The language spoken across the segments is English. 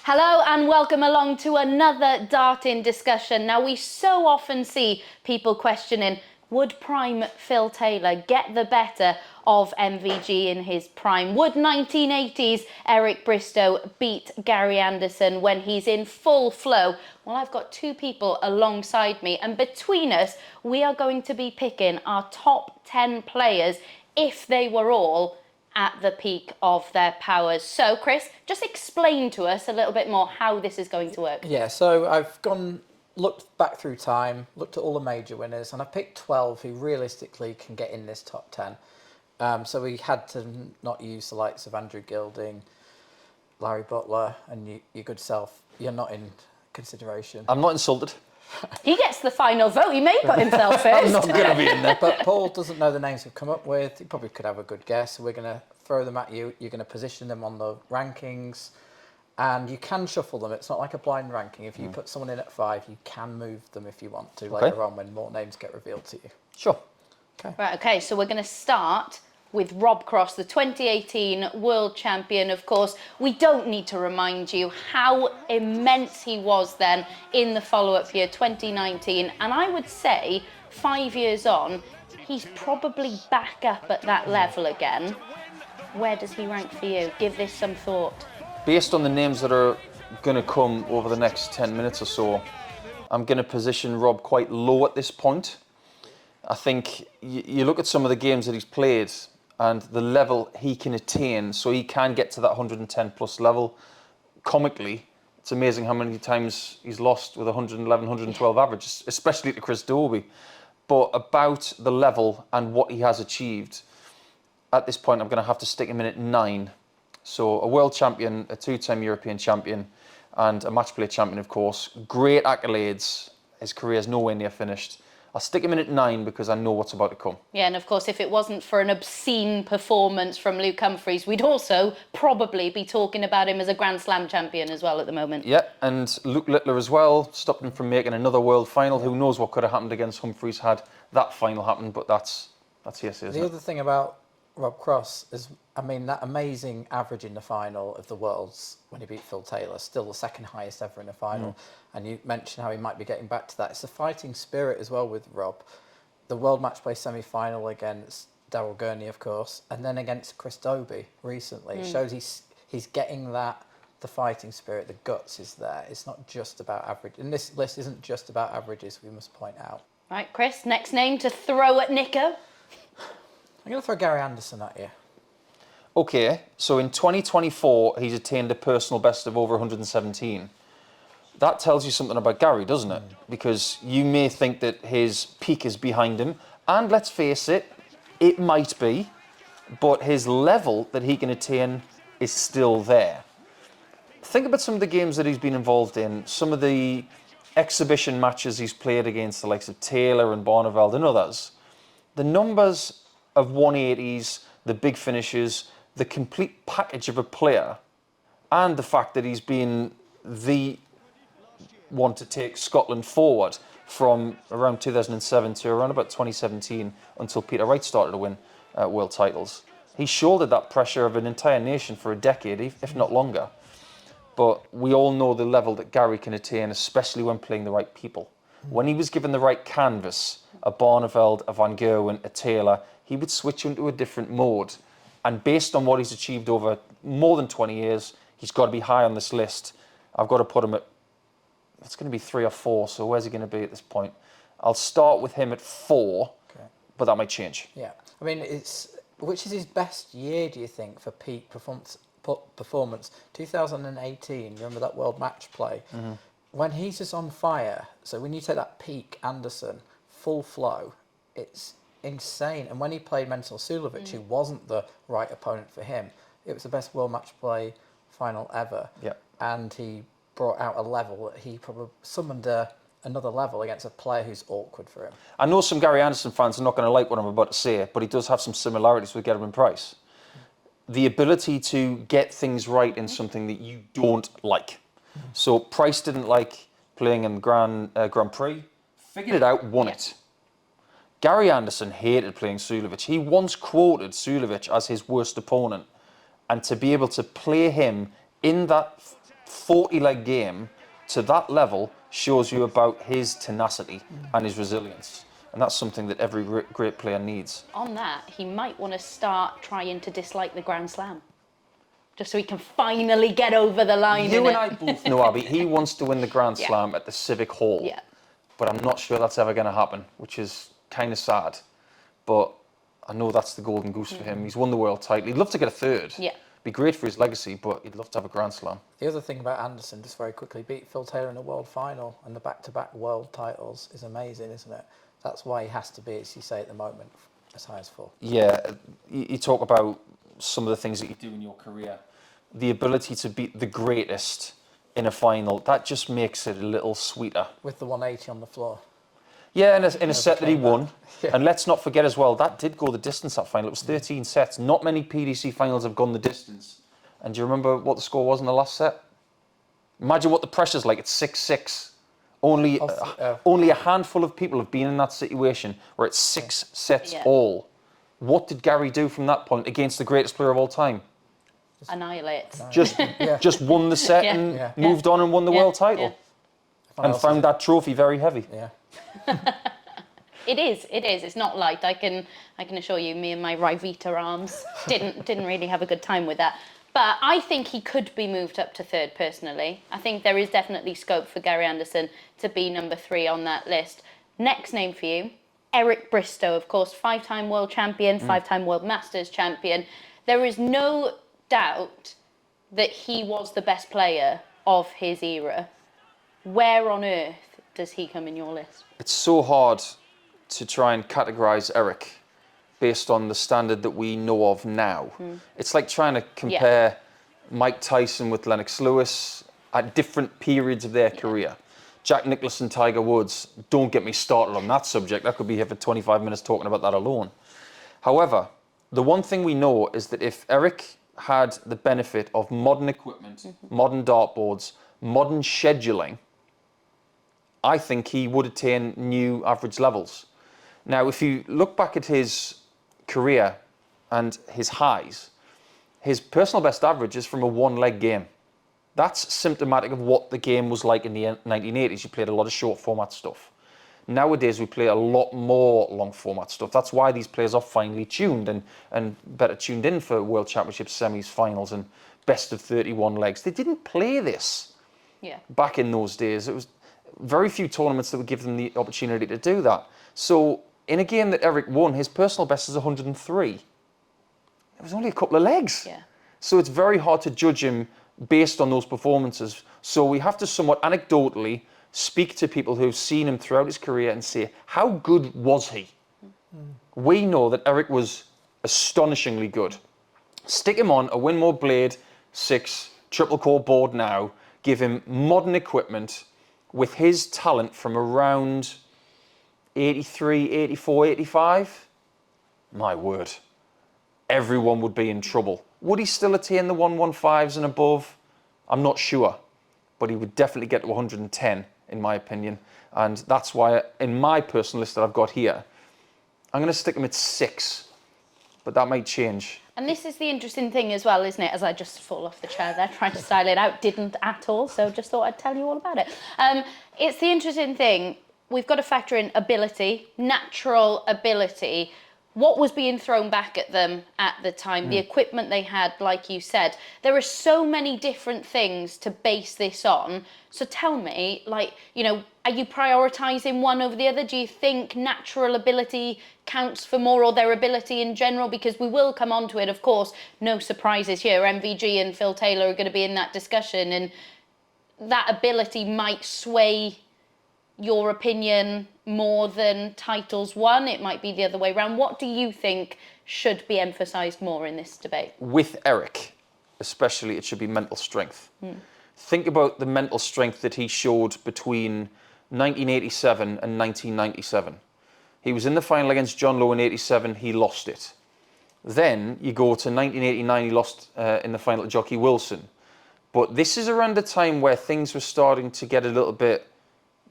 Hello and welcome along to another darting discussion. Now, we so often see people questioning, would prime Phil Taylor get the better of MVG in his prime? Would 1980s Eric Bristow beat Gary Anderson when he's in full flow? Well, I've got two people alongside me, and between us, we are going to be picking our top 10 players if they were all at the peak of their powers. So, Chris, just explain to us a little bit more how this is going to work. Yeah, so I've looked back through time, looked at all the major winners, and I picked 12 who realistically can get in this top 10. So we had to not use the likes of Andrew Gilding, Larry Butler, and your good self. You're not in consideration. I'm not insulted. He gets the final vote. He may put himself first. I'm not going to be in there. But Paul doesn't know the names we've come up with. He probably could have a good guess. So we're going to throw them at you. You're going to position them on the rankings. And you can shuffle them. It's not like a blind ranking. If you put someone in at 5, you can move them if you want to later on when more names get revealed to you. Sure. Okay. Right, okay, so we're going to start with Rob Cross, the 2018 world champion, of course. We don't need to remind you how immense he was then in the follow-up year, 2019. And I would say 5 years on, he's probably back up at that level again. Where does he rank for you? Give this some thought. Based on the names that are going to come over the next 10 minutes or so, I'm going to position Rob quite low at this point. I think you look at some of the games that he's played and the level he can attain, so he can get to that 110 plus level. Comically, it's amazing how many times he's lost with 111, 112 average, especially to Chris Dobey. But about the level and what he has achieved, at this point I'm going to have to stick him in at 9. So a world champion, a 2-time European champion, and a match play champion, of course. Great accolades. His career is nowhere near finished. I'll stick him in at 9 because I know what's about to come. Yeah, and of course, if it wasn't for an obscene performance from Luke Humphries, we'd also probably be talking about him as a Grand Slam champion as well at the moment. Yeah, and Luke Littler as well, stopped him from making another world final. Who knows what could have happened against Humphries had that final happened, but that's hearsay, isn't it? The other thing about Rob Cross is, I mean, that amazing average in the final of the Worlds when he beat Phil Taylor, still the second highest ever in a final. And you mentioned how he might be getting back to that. It's the fighting spirit as well with Rob. The World Match Play semi-final against Daryl Gurney, of course, and then against Chris Dobey recently. It shows he's getting that, the fighting spirit, the guts is there. It's not just about average. And this list isn't just about averages, we must point out. Right, Chris, next name to throw at Nico. I'm going to throw Gary Anderson at you. Okay, so in 2024, he's attained a personal best of over 117. That tells you something about Gary, doesn't it? Because you may think that his peak is behind him, and let's face it, it might be, but his level that he can attain is still there. Think about some of the games that he's been involved in, some of the exhibition matches he's played against the likes of Taylor and Barneveld and others. The numbers of 180s, the big finishes, the complete package of a player, and the fact that he's been the one to take Scotland forward from around 2007 to around about 2017 until Peter Wright started to win world titles. He shouldered that pressure of an entire nation for a decade, if not longer. But we all know the level that Gary can attain, especially when playing the right people. When he was given the right canvas, a Barneveld, a Van Gerwen, a Taylor, he would switch into a different mode. And based on what he's achieved over more than 20 years, he's got to be high on this list. I've got to put him at, it's going to be 3 or 4, so where's he going to be at this point? I'll start with him at 4, but that might change. Yeah, I mean, which is his best year, do you think, for peak performance? 2018, remember that World Match Play? When he's just on fire, so when you take that peak Anderson, full flow, it's insane. And when he played Mental Sulovic, who wasn't the right opponent for him, it was the best World Match Play final ever. Yeah. And he brought out a level that he probably summoned another level against a player who's awkward for him. I know some Gary Anderson fans are not going to like what I'm about to say, but he does have some similarities with Gerwyn Price. The ability to get things right in something that you don't like. So Price didn't like playing in the Grand Prix, figured it out, won it. Gary Anderson hated playing Sulovic. He once quoted Sulovic as his worst opponent. And to be able to play him in that 40-leg game to that level shows you about his tenacity and his resilience. And that's something that every great player needs. On that, he might want to start trying to dislike the Grand Slam. Just so he can finally get over the line. You and I both know, Abby, he wants to win the Grand Yeah. Slam at the Civic Hall. Yeah. But I'm not sure that's ever going to happen, which is kind of sad. But I know that's the golden goose for him. He's won the world title. He'd love to get a third. Yeah. Be great for his legacy, but he'd love to have a Grand Slam. The other thing about Anderson, just very quickly, beat Phil Taylor in a world final, and the back-to-back world titles is amazing, isn't it? That's why he has to be, as you say at the moment, as high as 4. Yeah, you talk about some of the things that you do in your career. The ability to beat the greatest in a final, that just makes it a little sweeter. With the 180 on the floor. Yeah, in a set that he won. Yeah. And let's not forget as well, that did go the distance, that final. It was 13 sets. Not many PDC finals have gone the distance. And do you remember what the score was in the last set? Imagine what the pressure's like. It's 6-6. Only a handful of people have been in that situation where it's 6 sets all. What did Gary do from that point against the greatest player of all time? Annihilate. Just won the set and moved on and won the world title. And found that trophy very heavy. Yeah. It is. It's not light. I can assure you, me and my Rivita arms didn't really have a good time with that. But I think he could be moved up to third, personally. I think there is definitely scope for Gary Anderson to be number 3 on that list. Next name for you, Eric Bristow, of course, 5-time world champion, 5-time world masters champion. There is no doubt that he was the best player of his era. Where on earth does he come in your list? It's so hard to try and categorise Eric based on the standard that we know of now. It's like trying to compare Mike Tyson with Lennox Lewis at different periods of their career. Jack Nicholson, Tiger Woods, don't get me started on that subject. I could be here for 25 minutes talking about that alone. However, the one thing we know is that if Eric had the benefit of modern equipment, modern dartboards, modern scheduling, I think he would attain new average levels. Now, if you look back at his career and his highs, his personal best average is from a 1-leg game. That's symptomatic of what the game was like in the 1980s. You played a lot of short format stuff. Nowadays, we play a lot more long format stuff. That's why these players are finely tuned and better tuned in for World Championships, semis, finals, and best of 31 legs. They didn't play this back in those days. It was very few tournaments that would give them the opportunity to do that. So in a game that Eric won, his personal best is 103. It was only a couple of legs. Yeah. So it's very hard to judge him based on those performances. So we have to somewhat anecdotally speak to people who've seen him throughout his career and say, how good was he? We know that Eric was astonishingly good. Stick him on a Winmore Blade 6 triple core board now, give him modern equipment with his talent from around 83, 84, 85. My word. Everyone would be in trouble. Would he still attain the 115s and above? I'm not sure. But he would definitely get to 110, in my opinion. And that's why, in my personal list that I've got here, I'm going to stick him at 6. But that might change. And this is the interesting thing as well, isn't it? As I just fall off the chair there, trying to style it out, didn't at all, so just thought I'd tell you all about it. It's the interesting thing, we've got to factor in ability, natural ability, what was being thrown back at them at the time, the equipment they had, like you said. There are so many different things to base this on. So tell me, like, you know, are you prioritising one over the other? Do you think natural ability counts for more, or their ability in general? Because we will come on to it, of course, no surprises here. MVG and Phil Taylor are going to be in that discussion, and that ability might sway your opinion more than titles won. It might be the other way around. What do you think should be emphasised more in this debate? With Eric, especially, it should be mental strength. Think about the mental strength that he showed between 1987 and 1997. He was in the final against John Lowe in 87, he lost it. Then you go to 1989, he lost in the final to Jockey Wilson. But this is around the time where things were starting to get a little bit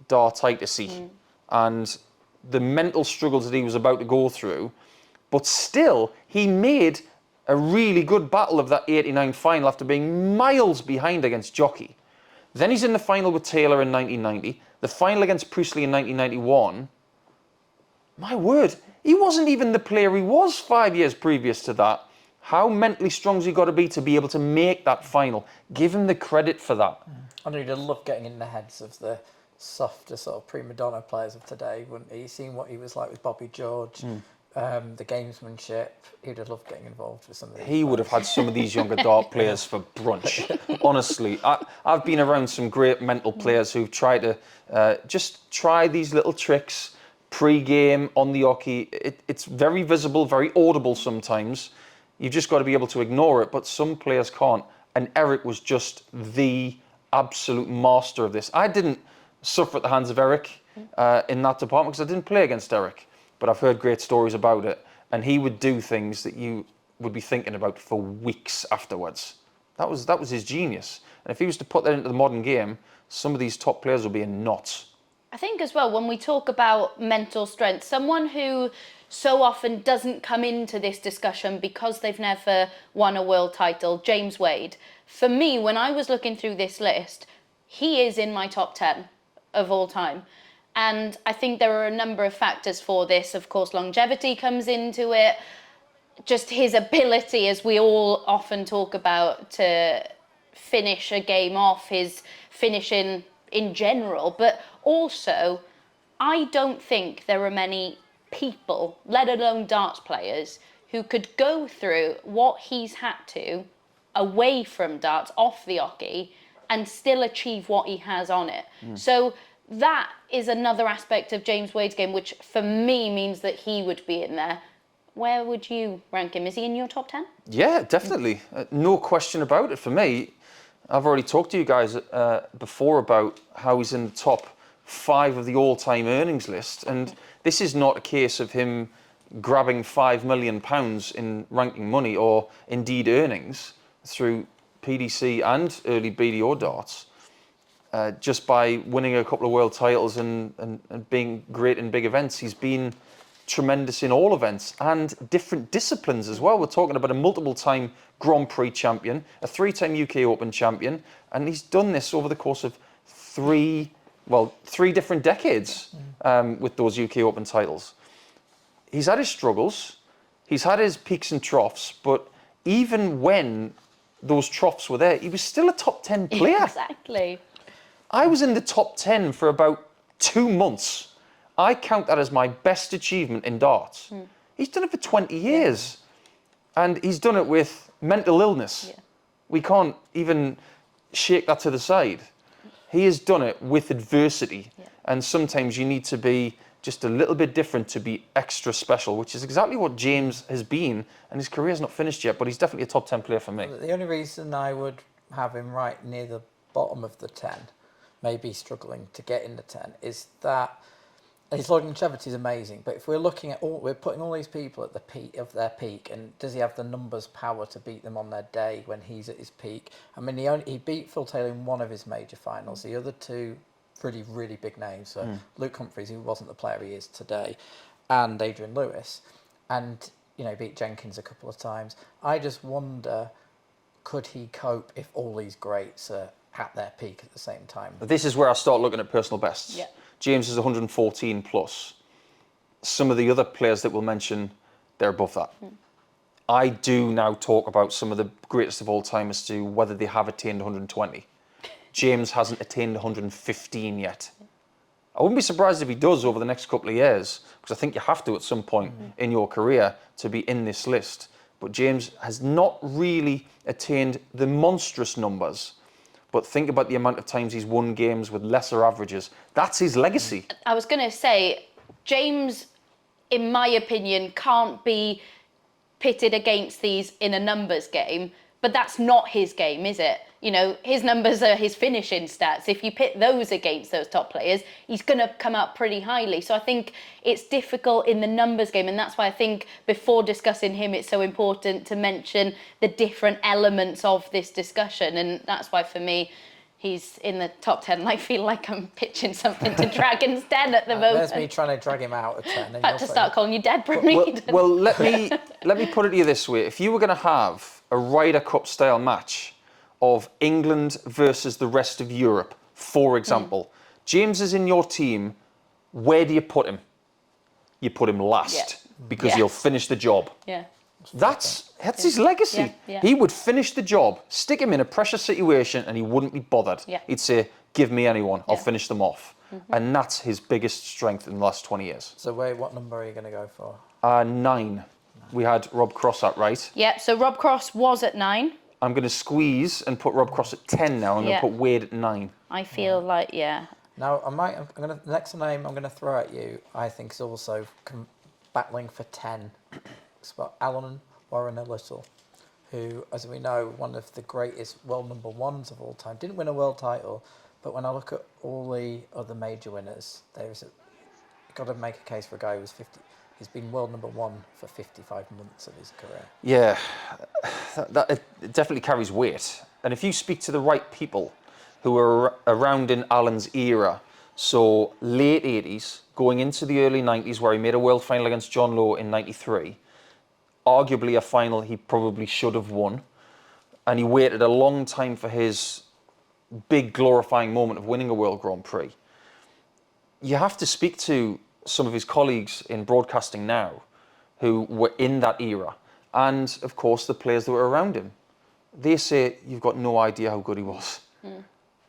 dartitis-y, and the mental struggles that he was about to go through, but still he made a really good battle of that 89 final after being miles behind against Jockey. Then he's in the final with Taylor in 1990, the final against Priestley in 1991. My word, he wasn't even the player he was 5 years previous to that. How mentally strong's he got to be able to make that final? Give him the credit for that. I know he'd love getting in the heads of the softer sort of prima donna players of today, wouldn't he? Seen what he was like with Bobby George, the gamesmanship. He'd have loved getting involved with some of these. He would have had some of these younger dart players for brunch. Honestly, I've been around some great mental players who've tried to just try these little tricks pre-game on the hockey. It's very visible, very audible sometimes. You've just got to be able to ignore it, but some players can't. And Eric was just the absolute master of this. I didn't suffer at the hands of Eric in that department because I didn't play against Eric, but I've heard great stories about it. And he would do things that you would be thinking about for weeks afterwards. That was his genius. And if he was to put that into the modern game, some of these top players will be in knots. I think as well, when we talk about mental strength, someone who so often doesn't come into this discussion because they've never won a world title, James Wade. For me, when I was looking through this list, he is in my top 10 of all time. And I think there are a number of factors for this. Of course, longevity comes into it. Just his ability, as we all often talk about, to finish a game off, his finishing in general. But also, I don't think there are many people, let alone darts players, who could go through what he's had to away from darts, off the hockey, and still achieve what he has on it. So that is another aspect of James Wade's game, which for me means that he would be in there. Where would you rank him? Is he in your top 10? Yeah, definitely. No question about it for me. I've already talked to you guys before about how he's in the top 5 of the all-time earnings list. And this is not a case of him grabbing £5 million in ranking money or indeed earnings through PDC and early BDO darts. Just by winning a couple of world titles and being great in big events. He's been tremendous in all events and different disciplines as well. We're talking about a multiple-time Grand Prix champion, a 3-time UK Open champion, and he's done this over the course of three different decades with those UK Open titles. He's had his struggles, he's had his peaks and troughs, but even when those troughs were there, he was still a top 10 player. Exactly. I was in the top 10 for about 2 months. I count that as my best achievement in darts. He's done it for 20 years. And he's done it with mental illness. Yeah. We can't even shake that to the side. He has done it with adversity. Yeah. And sometimes you need to be just a little bit different to be extra special, which is exactly what James has been. And his career's not finished yet, but he's definitely a top 10 player for me. The only reason I would have him right near the bottom of the 10, maybe struggling to get in the 10, is that his longevity is amazing. But if we're looking at we're putting all these people at the peak of their peak, and does he have the numbers power to beat them on their day when he's at his peak? I mean, he beat Phil Taylor in one of his major finals. The other two really, really big names. So Luke Humphries, who wasn't the player he is today, and Adrian Lewis, and beat Jenkins a couple of times. I just wonder, could he cope if all these greats are at their peak at the same time? This is where I start looking at personal bests. Yeah. James is 114 plus. Some of the other players that we'll mention, they're above that. I do now talk about some of the greatest of all time as to whether they have attained 120. James hasn't attained 115 yet. I wouldn't be surprised if he does over the next couple of years, because I think you have to at some point in your career to be in this list. But James has not really attained the monstrous numbers. But think about the amount of times he's won games with lesser averages. That's his legacy. I was going to say, James, in my opinion, can't be pitted against these in a numbers game, but that's not his game, is it? His numbers are his finishing stats. If you pit those against those top players, he's going to come up pretty highly. So I think it's difficult in the numbers game, and that's why I think before discussing him, it's so important to mention the different elements of this discussion, and that's why for me, he's in the top 10. I feel like I'm pitching something to Dragon's Den at the moment. There's me trying to drag him out of 10. I had to start calling you Deborah Mead. Well, let me put it to you this way. If you were going to have a Ryder Cup style match of England versus the rest of Europe, for example. James is in your team. Where do you put him? You put him last because he'll finish the job. Yeah. That's his legacy. Yeah, yeah. He would finish the job, stick him in a pressure situation, and he wouldn't be bothered. Yeah. He'd say, give me anyone, I'll finish them off. And that's his biggest strength in the last 20 years. So what number are you going to go for? 9. We had Rob Cross at right. Yeah, so Rob Cross was at 9. I'm going to squeeze and put Rob Cross at 10 now. I'm going to put Wade at 9. I feel like, Now, the next name I'm going to throw at you, I think, is also battling for 10. It's about Alan Warriner-Little, who, as we know, one of the greatest world number ones of all time. Didn't win a world title, but when I look at all the other major winners, you've got to make a case for a guy who's 50. He's been world number 1 for 55 months of his career. Yeah, it definitely carries weight. And if you speak to the right people who were around in Alan's era, so late 80s, going into the early 90s, where he made a world final against John Lowe in 93, arguably a final he probably should have won. And he waited a long time for his big glorifying moment of winning a World Grand Prix. You have to speak to some of his colleagues in broadcasting now who were in that era, and of course the players that were around him. They say, you've got no idea how good he was.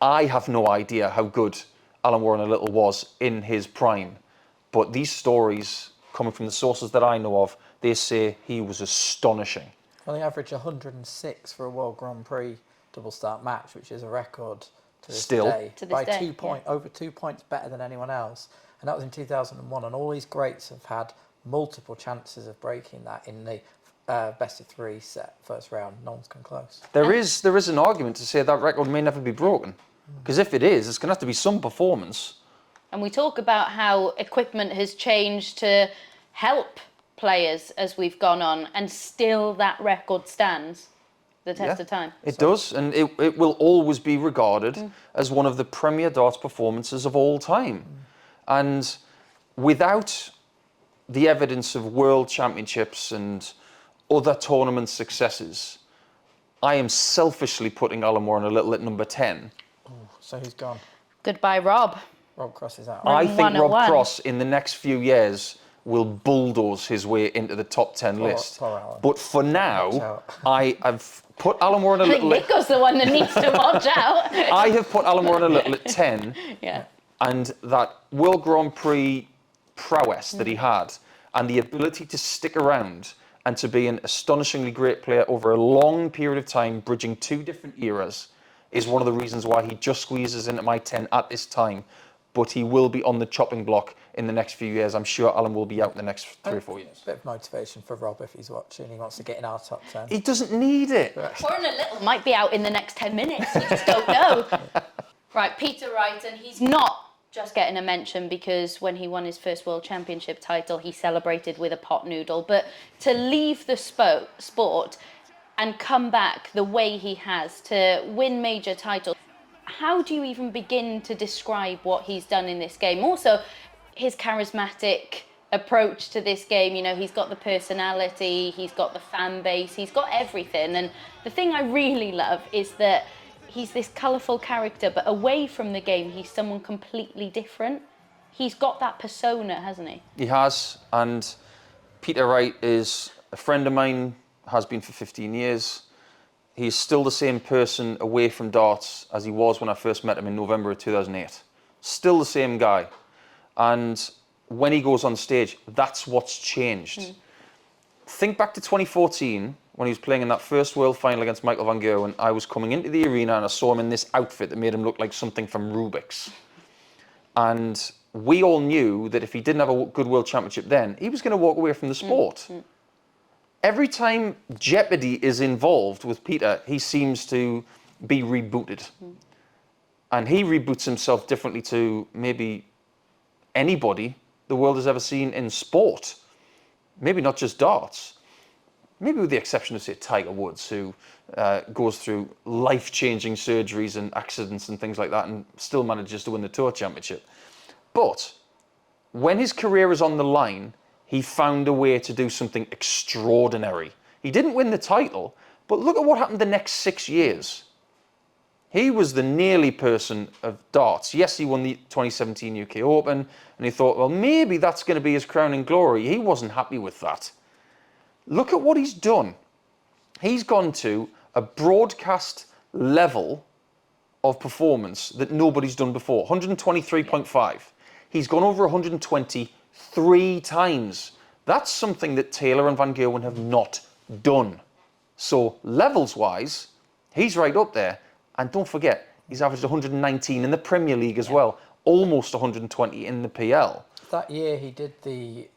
I have no idea how good Alan Warriner-Little was in his prime, but these stories coming from the sources that I know of, they say he was astonishing. Well, he averaged 106 for a World Grand Prix double start match, which is a record to this day. To this by day, 2 points, over 2 points better than anyone else. And that was in 2001. And all these greats have had multiple chances of breaking that in the best of 3 set first round. No one's come close. There is an argument to say that record may never be broken, because if it is, it's going to have to be some performance. And we talk about how equipment has changed to help players as we've gone on, and still that record stands the test of time. It does, and it will always be regarded as one of the premier darts performances of all time. And without the evidence of world championships and other tournament successes, I am selfishly putting Alan Warriner-Little at number 10. So he's gone. Goodbye, Rob. Rob Cross is out. I think 101. Rob Cross in the next few years will bulldoze his way into the top 10 list. poor Alan. But for Watch now, out. I have put Alan I think Warriner-Little Nico's the one that needs to watch out. I have put Alan Warriner-Little at 10. Yeah. And that World Grand Prix prowess that he had, and the ability to stick around and to be an astonishingly great player over a long period of time, bridging 2 different eras, is one of the reasons why he just squeezes into my 10 at this time. But he will be on the chopping block in the next few years. I'm sure Alan will be out in the next 3 or 4 years. Bit of motivation for Rob if he's watching. He wants to get in our top 10. He doesn't need it. Warriner-Little might be out in the next 10 minutes. You just don't know. Right, Peter Wright, and he's not just getting a mention because when he won his first World Championship title, he celebrated with a pot noodle. But to leave the sport and come back the way he has to win major titles, how do you even begin to describe what he's done in this game? Also, his charismatic approach to this game, you know, he's got the personality, he's got the fan base, he's got everything. And the thing I really love is that he's this colourful character, but away from the game, he's someone completely different. He's got that persona, hasn't he? He has, and Peter Wright is a friend of mine, has been for 15 years. He's still the same person away from darts as he was when I first met him in November of 2008. Still the same guy. And when he goes on stage, that's what's changed. Think back to 2014, when he was playing in that first world final against Michael van Gerwen. I was coming into the arena and I saw him in this outfit that made him look like something from Rubik's. And we all knew that if he didn't have a good world championship then, he was going to walk away from the sport. Every time jeopardy is involved with Peter, he seems to be rebooted. And he reboots himself differently to maybe anybody the world has ever seen in sport. Maybe not just darts. Maybe with the exception of, say, Tiger Woods, who goes through life-changing surgeries and accidents and things like that and still manages to win the Tour Championship. But when his career is on the line, he found a way to do something extraordinary. He didn't win the title, but look at what happened the next 6 years. He was the nearly person of darts. Yes, he won the 2017 UK Open, and he thought, well, maybe that's going to be his crowning glory. He wasn't happy with that. Look at what he's done. He's gone to a broadcast level of performance that nobody's done before, 123.5. He's gone over 123 times. That's something that Taylor and Van Gerwen have not done. So levels-wise, he's right up there. And don't forget, he's averaged 119 in the Premier League as well, almost 120 in the PL. That year he did the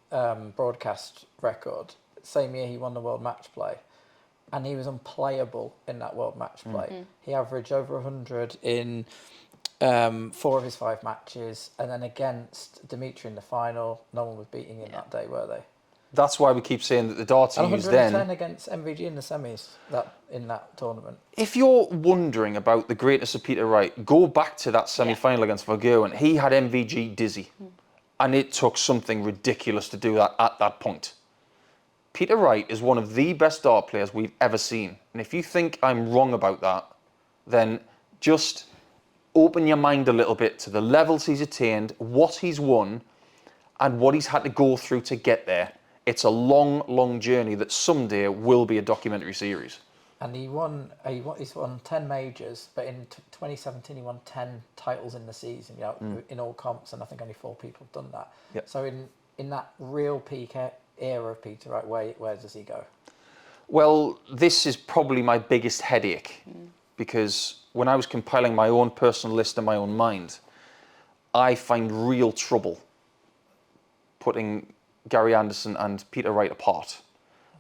broadcast record. Same year he won the World Match Play. And he was unplayable in that World Match Play. He averaged over 100 in 4 of his 5 matches. And then against Dimitri in the final, no one was beating him that day, were they? That's why we keep saying that the darts he And used 110 then. against MVG in the semis in that tournament. If you're wondering about the greatness of Peter Wright, go back to that semi-final against Van Gerwen. He had MVG dizzy. And it took something ridiculous to do that at that point. Peter Wright is one of the best dart players we've ever seen. And if you think I'm wrong about that, then just open your mind a little bit to the levels he's attained, what he's won, and what he's had to go through to get there. It's a long, long journey that someday will be a documentary series. And he's won 10 majors, but in 2017 he won 10 titles in the season, in all comps, and I think only 4 people have done that. Yep. So in that real peak era of Peter Wright, where does he go? Well, this is probably my biggest headache, because when I was compiling my own personal list in my own mind, I find real trouble putting Gary Anderson and Peter Wright apart.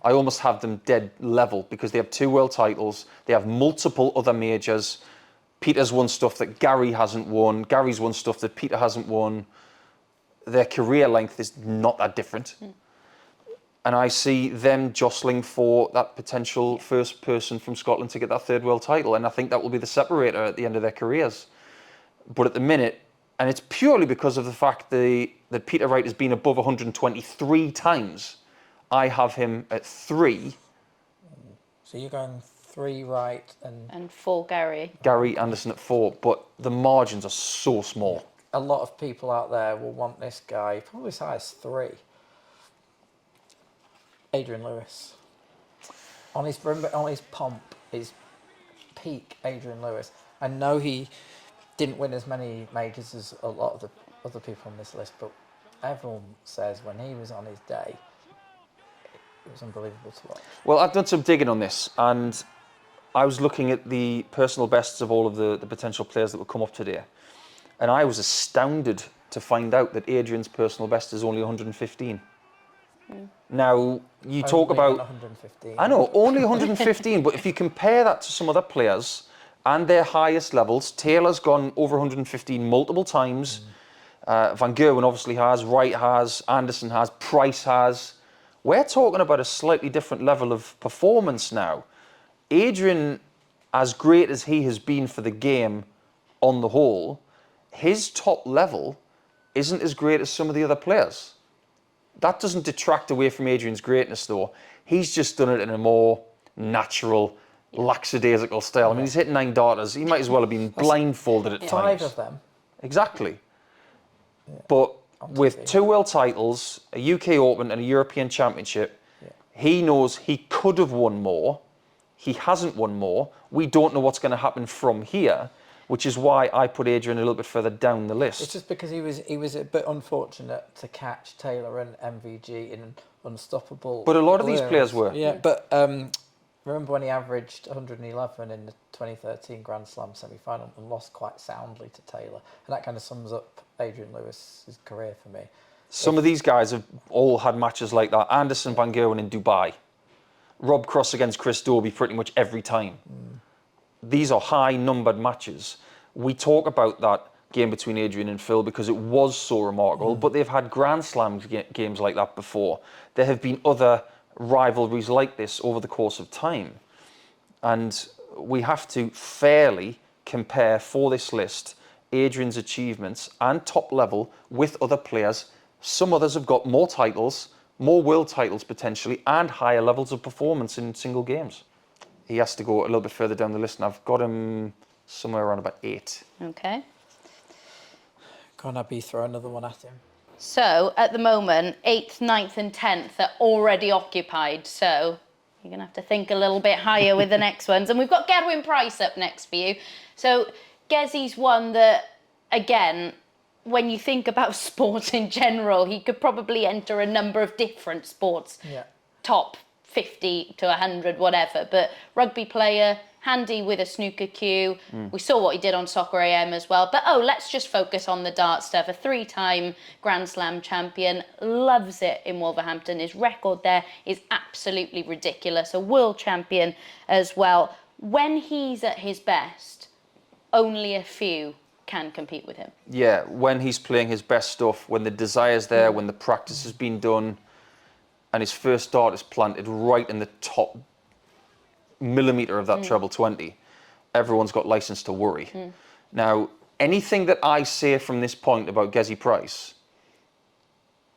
I almost have them dead level because they have 2 world titles, they have multiple other majors. Peter's won stuff that Gary hasn't won, Gary's won stuff that Peter hasn't won. Their career length is not that different. And I see them jostling for that potential first person from Scotland to get that 3rd world title, and I think that will be the separator at the end of their careers. But at the minute, and it's purely because of the fact that Peter Wright has been above 123 times, I have him at 3. So you're going 3 Wright And 4 Gary. Gary Anderson at 4, but the margins are so small. a lot of people out there will want this guy, probably as high as 3. Adrian Lewis. On his pomp, his peak, Adrian Lewis. I know he didn't win as many majors as a lot of the other people on this list, but everyone says when he was on his day, it was unbelievable to watch. Well, I've done some digging on this, and I was looking at the personal bests of all of the potential players that would come up today, and I was astounded to find out that Adrian's personal best is only 115. Now, you talk about... 115. I know, only 115, but if you compare that to some other players and their highest levels, Taylor's gone over 115 multiple times. Van Gerwen obviously has, Wright has, Anderson has, Price has. We're talking about a slightly different level of performance now. Adrian, as great as he has been for the game on the whole, his top level isn't as great as some of the other players. That doesn't detract away from Adrian's greatness, though. He's just done it in a more natural, lackadaisical style. I mean, he's hit 9 darters. He might as well have been blindfolded at times. 5 of them. Exactly. But with 2 world titles, a UK Open and a European Championship, he knows he could have won more. He hasn't won more. We don't know what's going to happen from here, which is why I put Adrian a little bit further down the list. It's just because he was a bit unfortunate to catch Taylor and MVG in unstoppable. But a lot of these clearance. players were. Yeah, but remember when he averaged 111 in the 2013 Grand Slam semi-final and lost quite soundly to Taylor, and that kind of sums up Adrian Lewis's career for me. Some of these guys have all had matches like that. Anderson, Van Gerwen in Dubai. Rob Cross against Chris Dobie pretty much every time. These are high-numbered matches. We talk about that game between Adrian and Phil because it was so remarkable, but they've had Grand Slam games like that before. There have been other rivalries like this over the course of time. And we have to fairly compare for this list Adrian's achievements and top level with other players. Some others have got more titles, more world titles potentially, and higher levels of performance in single games. He has to go a little bit further down the list, and I've got him somewhere around about 8. Okay. Can't I be throw another one at him? So at the moment, 8th, 9th and 10th are already occupied. So you're going to have to think a little bit higher with the next ones. And we've got Gerwyn Price up next for you. So Gezzy's one that, again, when you think about sports in general, he could probably enter a number of different sports. Yeah. Top 50 to 100, whatever. But rugby player, handy with a snooker cue. We saw what he did on Soccer AM as well. But let's just focus on the dart stuff. A 3-time Grand Slam champion, loves it in Wolverhampton. His record there is absolutely ridiculous. A world champion as well. When he's at his best, only a few can compete with him. Yeah, when he's playing his best stuff, when the desire's there, when the practice has been done, and his first dart is planted right in the top millimetre of that treble 20, everyone's got licence to worry. Now, anything that I say from this point about Gerwyn Price,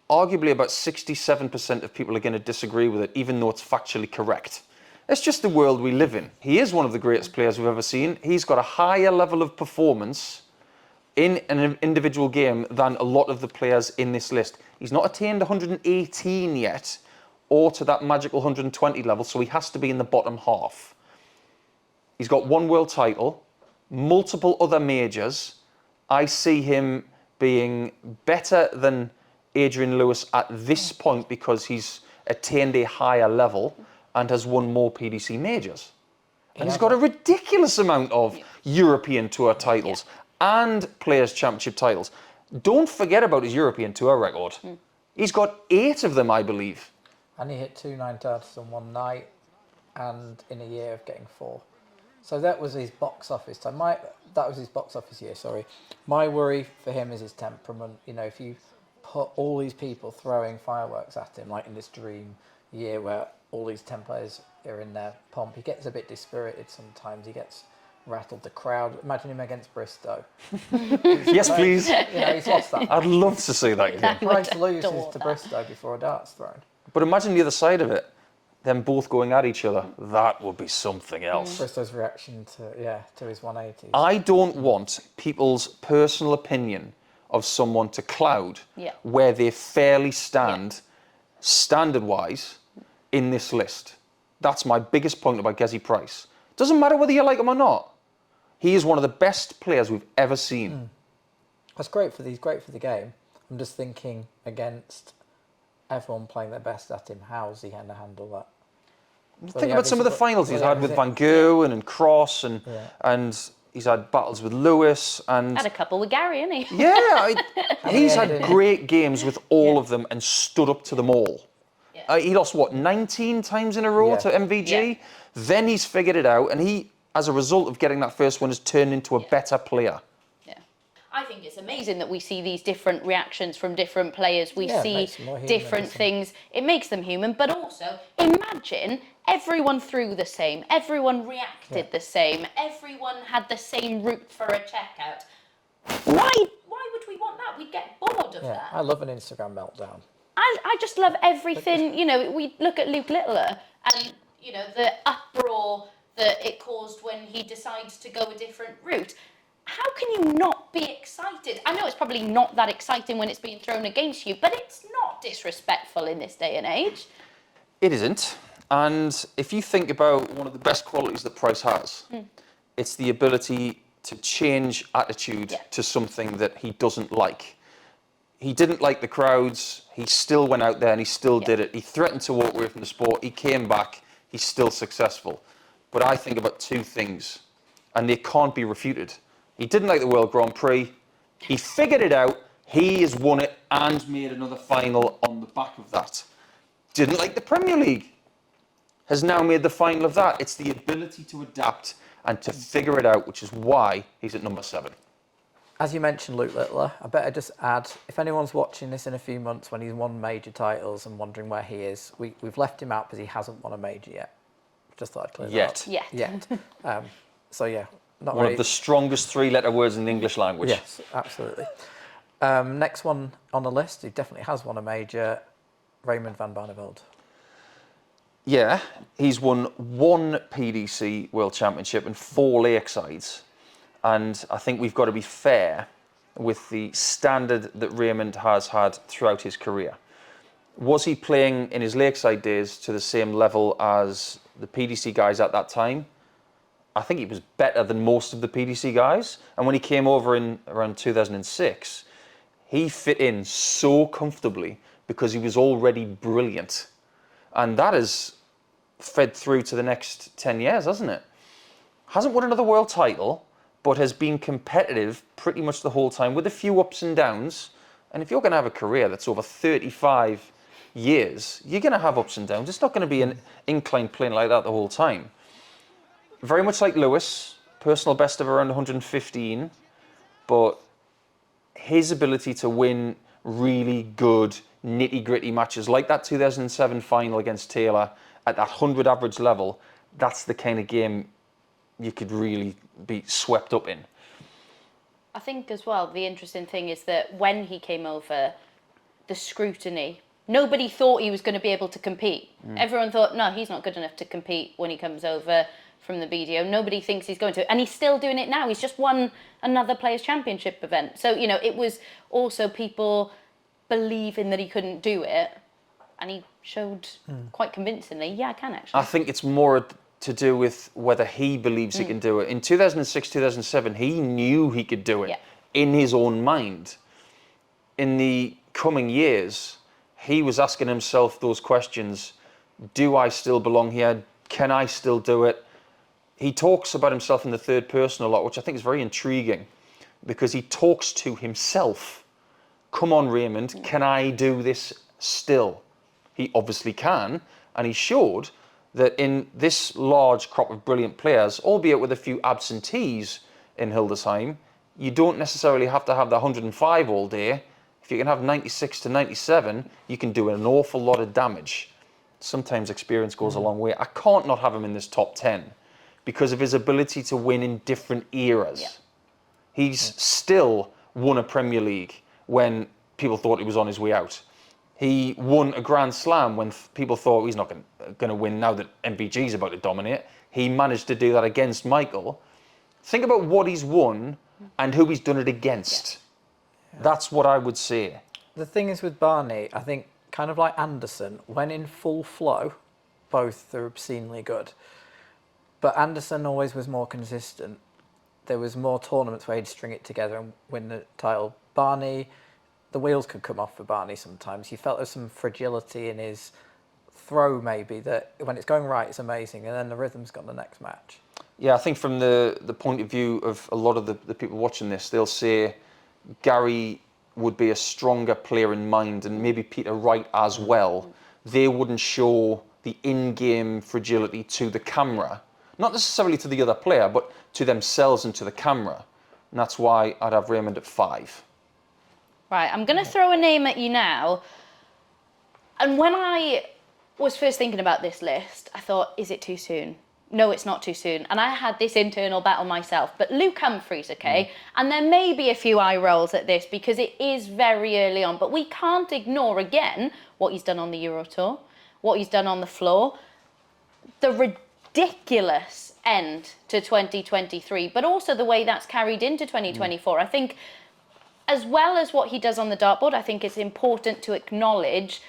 arguably about 67% of people are going to disagree with it, even though it's factually correct. It's just the world we live in. He is one of the greatest players we've ever seen. He's got a higher level of performance in an individual game than a lot of the players in this list. He's not attained 118 yet, or to that magical 120 level, so he has to be in the bottom half. He's got 1 world title, multiple other majors. I see him being better than Adrian Lewis at this point because he's attained a higher level and has won more PDC majors. And he's got a ridiculous amount of European Tour titles and Players' Championship titles. Don't forget about his European Tour record. He's got 8 of them, I believe. And he hit 2 930s on one night, and in a year of getting 4. So that was his box office time. That was his box office year, sorry. My worry for him is his temperament. You know, if you put all these people throwing fireworks at him, like in this dream year where all these 10 players are in their pomp, he gets a bit dispirited sometimes. He gets rattled. The crowd, imagine him against Bristow. Yes, please. You know, he's lost that. I'd love to see that game. Price loses to Bristow before a dart's thrown. But imagine the other side of it. Them both going at each other. That would be something else. Bristow's reaction to his 180s. I don't want people's personal opinion of someone to cloud where they fairly stand, standard-wise, in this list. That's my biggest point about Gerwyn Price. Doesn't matter whether you like him or not. He is one of the best players we've ever seen. That's great for the game. I'm just thinking against everyone playing their best at him, how's he going to handle that? Think about some of the finals he's had with Van Gerwen and Cross, and he's had battles with Lewis, and Had a couple with Gary, hasn't he? yeah, he's had great games with all of them and stood up to them all. He lost 19 times in a row to MVG. Then he's figured it out, and he, as a result of getting that first one, has turned into a better player. I think it's amazing that we see these different reactions from different players. We see different things. It makes them human, but also imagine everyone threw the same, everyone reacted the same, everyone had the same route for a checkout. Why would we want that? We'd get bored of that. I love an Instagram meltdown. I just love everything. You know, we look at Luke Littler and, you know, the uproar that it caused when he decides to go a different route. How can you not be excited? I know it's probably not that exciting when it's being thrown against you, but it's not disrespectful in this day and age. It isn't. And if you think about one of the best qualities that Price has, it's the ability to change attitude to something that he doesn't like. He didn't like the crowds. He still went out there and he still did it. He threatened to walk away from the sport. He came back. He's still successful. But I think about 2 things, and they can't be refuted. He didn't like the World Grand Prix. He figured it out. He has won it and made another final on the back of that. Didn't like the Premier League. Has now made the final of that. It's the ability to adapt and to figure it out, which is why he's at number 7. As you mentioned, Luke Littler, I better just add, if anyone's watching this in a few months when he's won major titles and wondering where he is, we've left him out because he hasn't won a major yet. Just thought I'd clear that up. Yet. So yeah. Not One of the strongest 3-letter words in the English language. Yes, absolutely. Next one on the list, he definitely has won a major, Raymond van Barneveld. Yeah, he's won 1 PDC World Championship and 4 Lakesides. And I think we've got to be fair with the standard that Raymond has had throughout his career. Was he playing in his Lakeside days to the same level as the PDC guys at that time? I think he was better than most of the PDC guys. And when he came over in around 2006, he fit in so comfortably because he was already brilliant. And that has fed through to the next 10 years, hasn't it? Hasn't won another world title, but has been competitive pretty much the whole time with a few ups and downs. And if you're going to have a career that's over 35 years, you're going to have ups and downs. It's not going to be an incline plane like that the whole time. Very much like Lewis, personal best of around 115, but his ability to win really good, nitty-gritty matches like that 2007 final against Taylor at that 100 average level, that's the kind of game you could really be swept up in. I think as well, the interesting thing is that when he came over, the scrutiny, nobody thought he was going to be able to compete. Everyone thought, no, he's not good enough to compete when he comes over from the BDO. Nobody thinks he's going to. And he's still doing it now. He's just won another Players' Championship event. So, you know, it was also people believing that he couldn't do it. And he showed quite convincingly, yeah, I can actually. I think it's more to do with whether he believes he can do it. In 2006, 2007, he knew he could do it in his own mind. In the coming years, he was asking himself those questions. Do I still belong here? Can I still do it? He talks about himself in the third person a lot, which I think is very intriguing because he talks to himself. Come on, Raymond, can I do this still? He obviously can, and he showed that in this large crop of brilliant players, albeit with a few absentees in Hildesheim, you don't necessarily have to have the 105 all day. If you can have 96 to 97, you can do an awful lot of damage. Sometimes experience goes a long way. I can't not have him in this top 10 because of his ability to win in different eras. He's still won a Premier League when people thought he was on his way out. He won a Grand Slam when people thought he's not going to win now that MVG is about to dominate. He managed to do that against Michael. Think about what he's won and who he's done it against. That's what I would say. The thing is with Barney, I think kind of like Anderson, when in full flow, both are obscenely good. But Anderson always was more consistent. There was more tournaments where he'd string it together and win the title. Barney, the wheels could come off for Barney sometimes. You felt there was some fragility in his throw maybe, that when it's going right, it's amazing, and then the rhythm's gone the next match. Yeah, I think from the point of view of a lot of the people watching this, they'll say Gary would be a stronger player in mind, and maybe Peter Wright as well. They wouldn't show the in-game fragility to the camera. Not necessarily to the other player, but to themselves and to the camera. And that's why I'd have Raymond at 5. Right, I'm going to throw a name at you now. And when I was first thinking about this list, I thought, is it too soon? No, it's not too soon. And I had this internal battle myself. But Luke Humphries, okay? And there may be a few eye rolls at this because it is very early on. But we can't ignore, again, what he's done on the Euro Tour, what he's done on the floor, the ridiculous end to 2023, but also the way that's carried into 2024. I think as well as what he does on the dartboard, I think it's important to acknowledge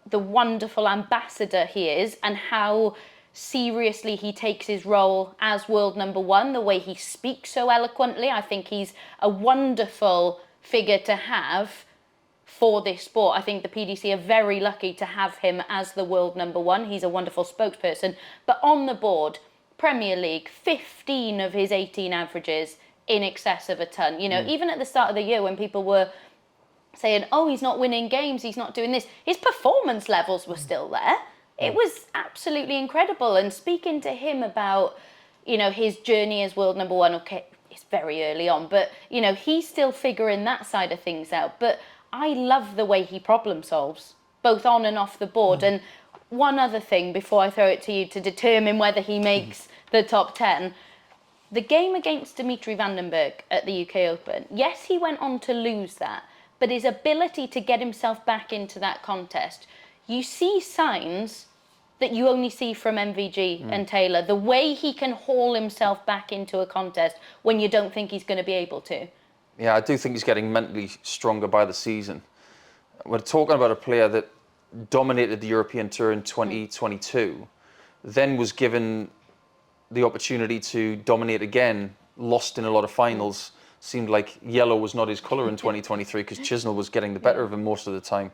the wonderful ambassador he is and how seriously he takes his role as world number one, the way he speaks so eloquently. I think he's a wonderful figure to have for this sport. I think the PDC are very lucky to have him as the world number one. He's a wonderful spokesperson. But on the board, Premier League, 15 of his 18 averages in excess of a ton. You know, even at the start of the year when people were saying, oh, he's not winning games, he's not doing this, his performance levels were still there. It was absolutely incredible. And speaking to him about, you know, his journey as world number one, okay, it's very early on, but, you know, he's still figuring that side of things out. But I love the way he problem solves, both on and off the board. And one other thing before I throw it to you to determine whether he makes the top 10, the game against Dimitri Vandenberg at the UK Open, yes, he went on to lose that, but his ability to get himself back into that contest, you see signs that you only see from MVG and Taylor. The way he can haul himself back into a contest when you don't think he's going to be able to. Yeah, I do think he's getting mentally stronger by the season. We're talking about a player that dominated the European Tour in 2022, then was given the opportunity to dominate again, lost in a lot of finals. Seemed like yellow was not his colour in 2023 because Chisnell was getting the better of him most of the time.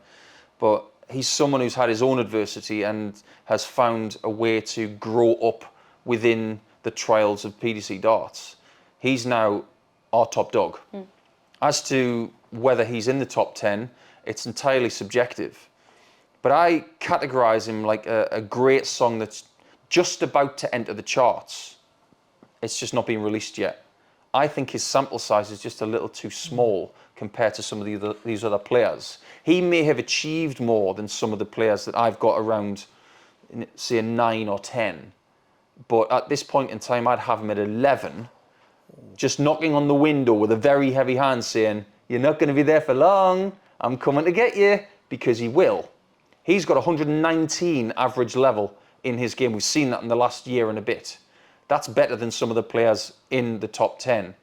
But he's someone who's had his own adversity and has found a way to grow up within the trials of PDC darts. He's now our top dog. As to whether he's in the top 10, it's entirely subjective. But I categorise him like a great song that's just about to enter the charts. It's just not being released yet. I think his sample size is just a little too small compared to some of these other players. He may have achieved more than some of the players that I've got around, say, 9 or 10. But at this point in time, I'd have him at 11, just knocking on the window with a very heavy hand saying, you're not going to be there for long, I'm coming to get you, because he will. He's got 119 average level in his game. We've seen that in the last year and a bit. That's better than some of the players in the top 10.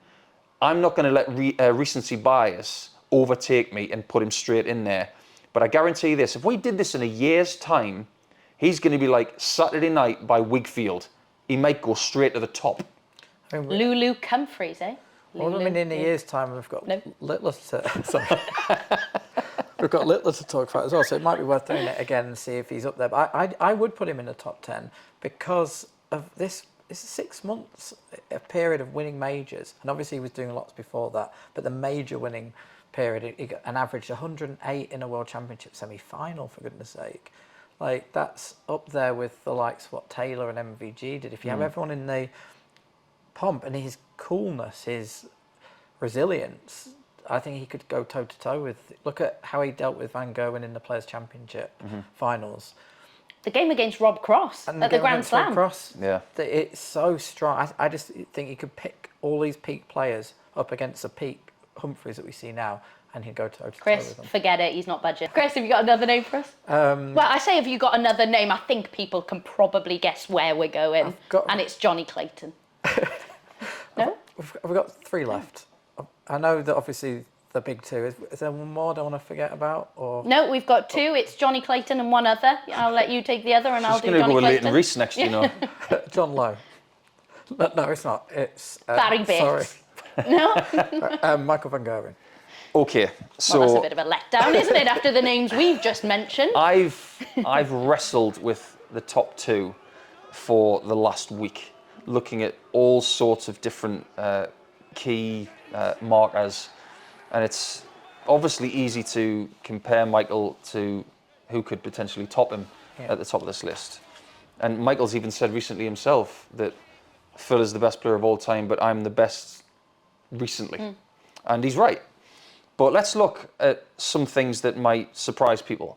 I'm not going to let recency bias overtake me and put him straight in there. But I guarantee you this, if we did this in a year's time, he's going to be like Saturday Night by Wigfield. He might go straight to the top. Lulu Humphries, eh? Well, I mean, in a year's time, we've got No. Littler to... Sorry. We've got Littler to talk about as well, so it might be worth doing it again and see if he's up there. But I would put him in the top 10 because of this. This is 6 months, a period of winning majors. And obviously he was doing lots before that. But the major winning period, he got an average 108 in a World Championship semi-final, for goodness sake. Like, that's up there with the likes of what Taylor and MVG did. If you have everyone in the pomp and his coolness, his resilience, I think he could go toe-to-toe with... Look at how he dealt with Van Gerwen in the Players' Championship finals. The game against Rob Cross And at the Grand Slam. Rob Cross, Yeah. It's so strong. I just think you could pick all these peak players up against the peak Humphries that we see now, and he'd go toe-to-toe Chris, with them. forget it, he's not budget. Chris, have you got another name for us? Well, I say have you got another name, I think people can probably guess where we're going. And it's Johnny Clayton. No? We've got 3 left. I know that obviously the big 2. Is there one more I don't want to forget about? Or No, we've got 2. It's Johnny Clayton and one other. I'll let you take the other and I'll do Just going to Johnny go with Clayton. Leighton Rees next, you know. John Lowe. No, it's not. It's Barry sorry. Bates. No? Michael van Gerwen. Okay, so... Well, that's a bit of a letdown, isn't it, after the names we've just mentioned? I've wrestled with the top 2 for the last week, looking at all sorts of different key markers, and it's obviously easy to compare Michael to who could potentially top him at the top of this list. And Michael's even said recently himself that Phil is the best player of all time, but I'm the best recently. And he's right. But let's look at some things that might surprise people.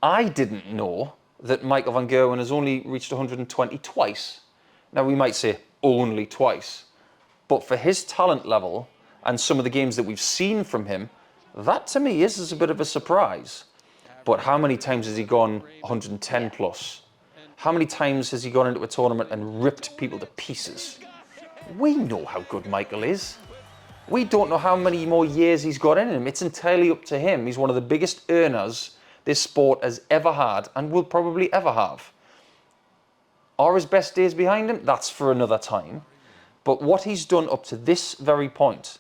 I didn't know that Michael van Gerwen has only reached 120 twice. Now, we might say only twice, but for his talent level and some of the games that we've seen from him, that to me is a bit of a surprise. But how many times has he gone 110 plus? How many times has he gone into a tournament and ripped people to pieces? We know how good Michael is. We don't know how many more years he's got in him. It's entirely up to him. He's one of the biggest earners this sport has ever had and will probably ever have. Are his best days behind him? That's for another time. But what he's done up to this very point,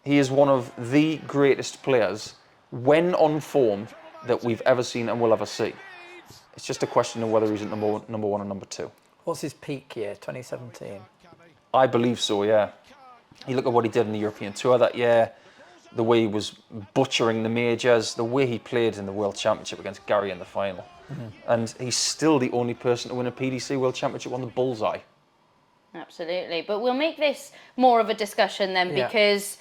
he is one of the greatest players, when on form, that we've ever seen and will ever see. It's just a question of whether he's at number 1 or number 2. What's his peak year, 2017? I believe so, yeah. You look at what he did in the European Tour that year, the way he was butchering the majors, the way he played in the World Championship against Gary in the final. And he's still the only person to win a PDC World Championship on the bullseye. Absolutely. But we'll make this more of a discussion then, because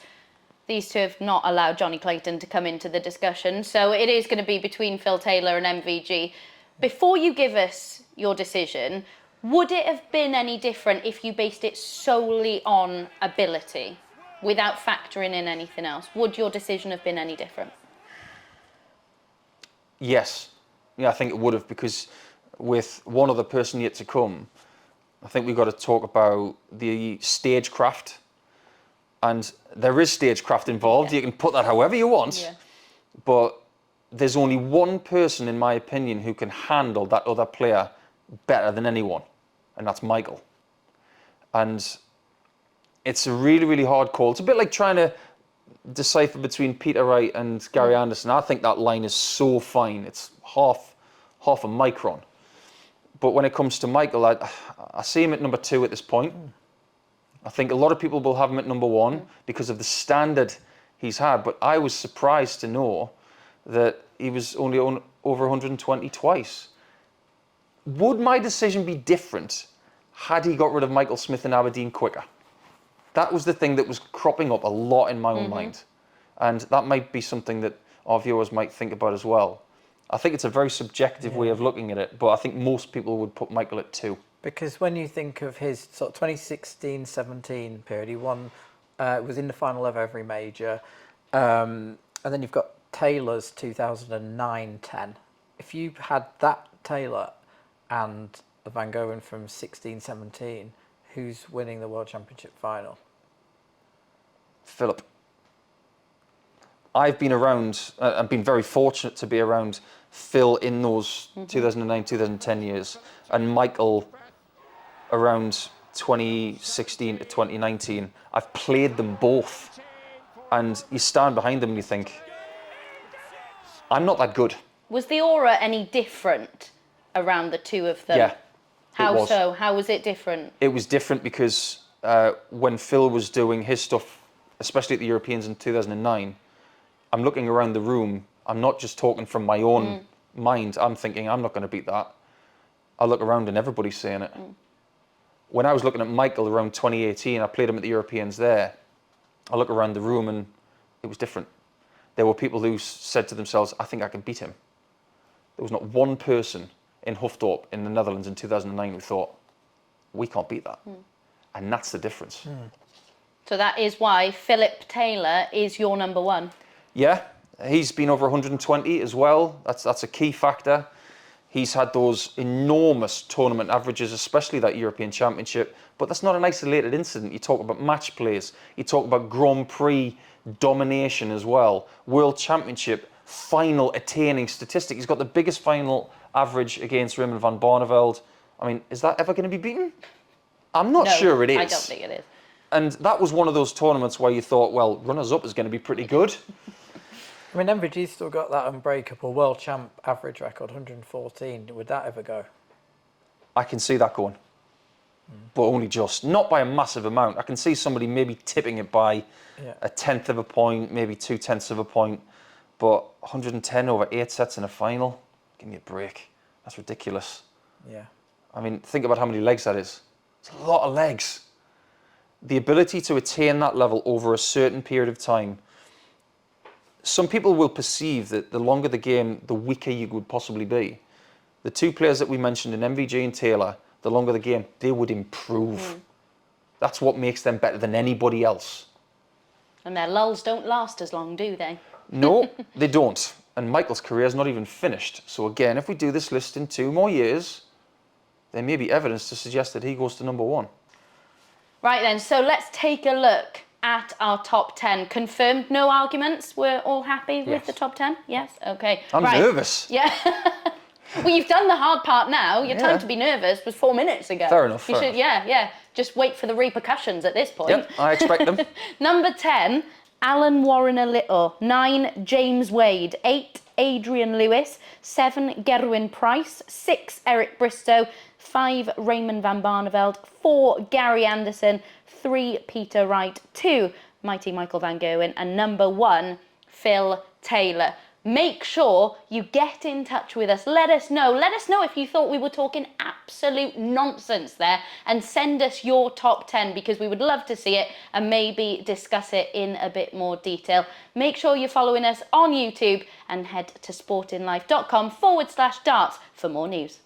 these 2 have not allowed Johnny Clayton to come into the discussion. So it is going to be between Phil Taylor and MVG. Before you give us your decision, would it have been any different if you based it solely on ability, without factoring in anything else? Would your decision have been any different? Yes. Yeah, I think it would have, because with one other person yet to come, I think we've got to talk about the stagecraft. And there is stagecraft involved. You can put that however you want. But there's only one person, in my opinion, who can handle that other player better than anyone. And that's Michael. And it's a really, really hard call. It's a bit like trying to decipher between Peter Wright and Gary Anderson. I think that line is so fine. It's half a micron. But when it comes to Michael, I see him at number 2 at this point. I think a lot of people will have him at number 1 because of the standard he's had. But I was surprised to know that he was only over 120 twice. Would my decision be different had he got rid of Michael Smith in Aberdeen quicker? That was the thing that was cropping up a lot in my own mind. And that might be something that our viewers might think about as well. I think it's a very subjective way of looking at it, but I think most people would put Michael at 2. Because when you think of his sort of 2016-17 period, he won, was in the final of every major. And then you've got Taylor's 2009-10. If you had that Taylor and the Van Gerwen from 16-17, who's winning the World Championship final? Philip. I've been around, I've been very fortunate to be around Phil in those 2009, 2010 years, and Michael around 2016 to 2019. I've played them both, and you stand behind them and you think, I'm not that good. Was the aura any different around the two of them? Yeah. How so? How was it different? It was different because when Phil was doing his stuff, especially at the Europeans in 2009, I'm looking around the room. I'm not just talking from my own mind. I'm thinking, I'm not going to beat that. I look around and everybody's saying it. When I was looking at Michael around 2018, I played him at the Europeans there. I look around the room and it was different. There were people who said to themselves, I think I can beat him. There was not one person in Hoofddorp in the Netherlands in 2009 who thought, we can't beat that. And that's the difference. So that is why Philip Taylor is your number 1. Yeah, he's been over 120 as well. That's a key factor. He's had those enormous tournament averages, especially that European Championship. But that's not an isolated incident. You talk about match plays. You talk about Grand Prix domination as well. World Championship final attaining statistic. He's got the biggest final average against Raymond van Barneveld. I mean, is that ever going to be beaten? I'm not sure it is. I don't think it is. And that was one of those tournaments where you thought, well, runners-up is going to be pretty good. I mean, MVG's still got that unbreakable world champ average record, 114. Would that ever go? I can see that going, but only just. Not by a massive amount. I can see somebody maybe tipping it by a tenth of a point, maybe 2/10 of a point, but 110 over 8 sets in a final, give me a break. That's ridiculous. Yeah. I mean, think about how many legs that is. It's a lot of legs. The ability to attain that level over a certain period of time. Some people will perceive that the longer the game, the weaker you would possibly be. The two players that we mentioned in MVG and Taylor, the longer the game, they would improve. That's what makes them better than anybody else. And their lulls don't last as long, do they? No, they don't. And Michael's career is not even finished. So again, if we do this list in 2 more years, there may be evidence to suggest that he goes to number 1. Right then, so let's take a look at our top 10. Confirmed, no arguments? We're all happy with the top 10? Yes? Okay. I'm nervous. Yeah. Well, you've done the hard part now. Your time to be nervous was 4 minutes ago. Fair enough. Yeah. Just wait for the repercussions at this point. Yep, I expect them. Number 10, Alan Warriner-Little. 9, James Wade. 8, Adrian Lewis. 7, Gerwyn Price. 6, Eric Bristow. 5, Raymond van Barneveld. 4, Gary Anderson. 3, Peter Wright. 2, Mighty Michael van Gerwen. And number 1, Phil Taylor. Make sure you get in touch with us. Let us know if you thought we were talking absolute nonsense there, and send us your top 10 because we would love to see it and maybe discuss it in a bit more detail. Make sure you're following us on YouTube and head to sportinlife.com/darts for more news.